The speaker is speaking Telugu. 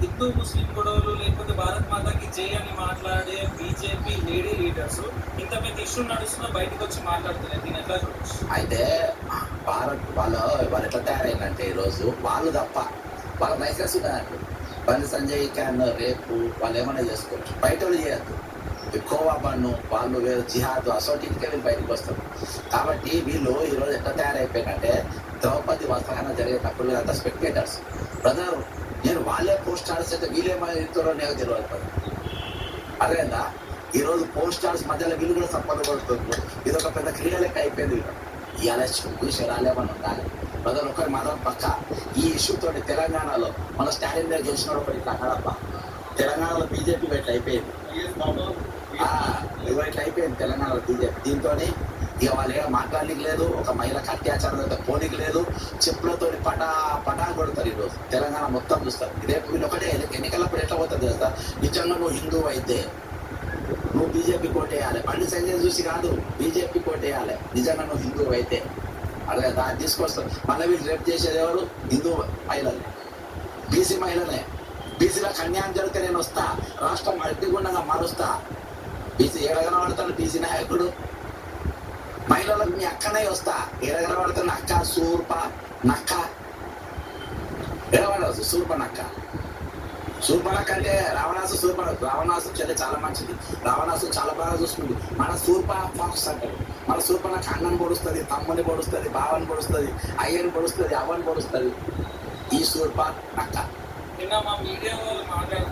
హిందూ ముస్లిం గొడవలు లేకపోతే భారత్ మాతాకి జై అని మాట్లాడే బీజేపీ లేడీ లీడర్స్ ఇంత పెద్ద ఇష్యూ నడుస్తున్నా బయటకు వచ్చి మాట్లాడుతున్నారు. దీని ఎట్లా చూడొచ్చు? అయితే భారత్ వాళ్ళు ఎట్లా తయారైందంటే ఈరోజు వాళ్ళు తప్ప వాళ్ళ లైసెన్స్ ఉన్నట్టు బండి సంజయ్ క్యాన్ రేపు వాళ్ళు ఏమైనా చేసుకోవచ్చు, బయట వాళ్ళు చేయొద్దు. ఎక్కువ బన్ను వాళ్ళు వేరు జిహాద్ అసోటికే వీళ్ళు బయటకు వస్తారు. కాబట్టి వీళ్ళు ఈరోజు ఎట్లా తయారైపోయిందంటే ద్రౌపది వస్త్రహరణ జరిగేటప్పుడు వీళ్ళంతా స్పెక్టేటర్స్. బ్రదర్, నేను వాళ్ళే పోస్ట్ స్టార్స్ అయితే వీళ్ళేమైతారో నేను తెలియదు. అదేందా ఈరోజు పోస్ట్ స్టార్స్ మధ్యలో వీళ్ళు కూడా సంపద పడుతున్నారు. ఇది ఒక పెద్ద క్రీడ లెక్క అయిపోయింది. ఇవాళ విషయాలు ఏమన్నా ఉండాలి బ్రదర్. ఒకరి మాత్రం పక్క ఈ ఇష్యూతో తెలంగాణలో మన స్టాలిన్ గారు గెలిచినాడు ఒకటి కన్నడప్ప. తెలంగాణలో బీజేపీ ఇట్లా అయిపోయింది, ఇట్లా అయిపోయింది తెలంగాణలో బీజేపీ. దీంతో ఇక వాళ్ళు ఏమైనా మాట్లాడడానికి లేదు, ఒక మహిళకు అత్యాచారం పోనీకి లేదు, చెప్పులతో పటా కొడతారు. ఈరోజు తెలంగాణ మొత్తం చూస్తారు. రేపు వీళ్ళు ఒకటే ఎన్నికలప్పుడు ఎట్లా పోతుంది తెలుస్తా. నిజంగా నువ్వు హిందువు అయితే నువ్వు బీజేపీ కోటేయాలి. బండి సంజయ్ చూసి కాదు, బీజేపీ కోటేయాలి నిజంగా నువ్వు హిందువు అయితే. అదే దాన్ని తీసుకొస్తారు. మళ్ళీ వీళ్ళు రేపు చేసేది ఎవరు? హిందూ మహిళలే, బీసీ మహిళలే. బీసీలకు అన్యాయం జరిగితే నేను వస్తా, రాష్ట్రం అడ్డిగుండంగా మారుస్తా. బీసీ ఎడగనబడతాను బీసీ నాయకుడు. మహిళలకు మీ అక్కనే వస్తా, ఎడగనబడతాను అక్క సూర్ప నక్క. ఎడబడవచ్చు సూర్ప నక్క. శూర్పణఖ అంటే రావణాసు చెల్లె చాలా మంచిది. రావణాసు చాలా బాగా చూసుకుంది. మన శూర్ప ఫాక్స్ అంటారు. మన శూర్పణఖ అన్నని పొడుస్తుంది, తమ్ముని పొడుస్తుంది, బావని పొడుస్తుంది, అయ్యని పొడుస్తుంది, అవ్వని పొడుస్తుంది. ఈ శూర్ప నక్క. నిన్న మా మీడియా వాళ్ళు మాట్లాడుతున్నారు.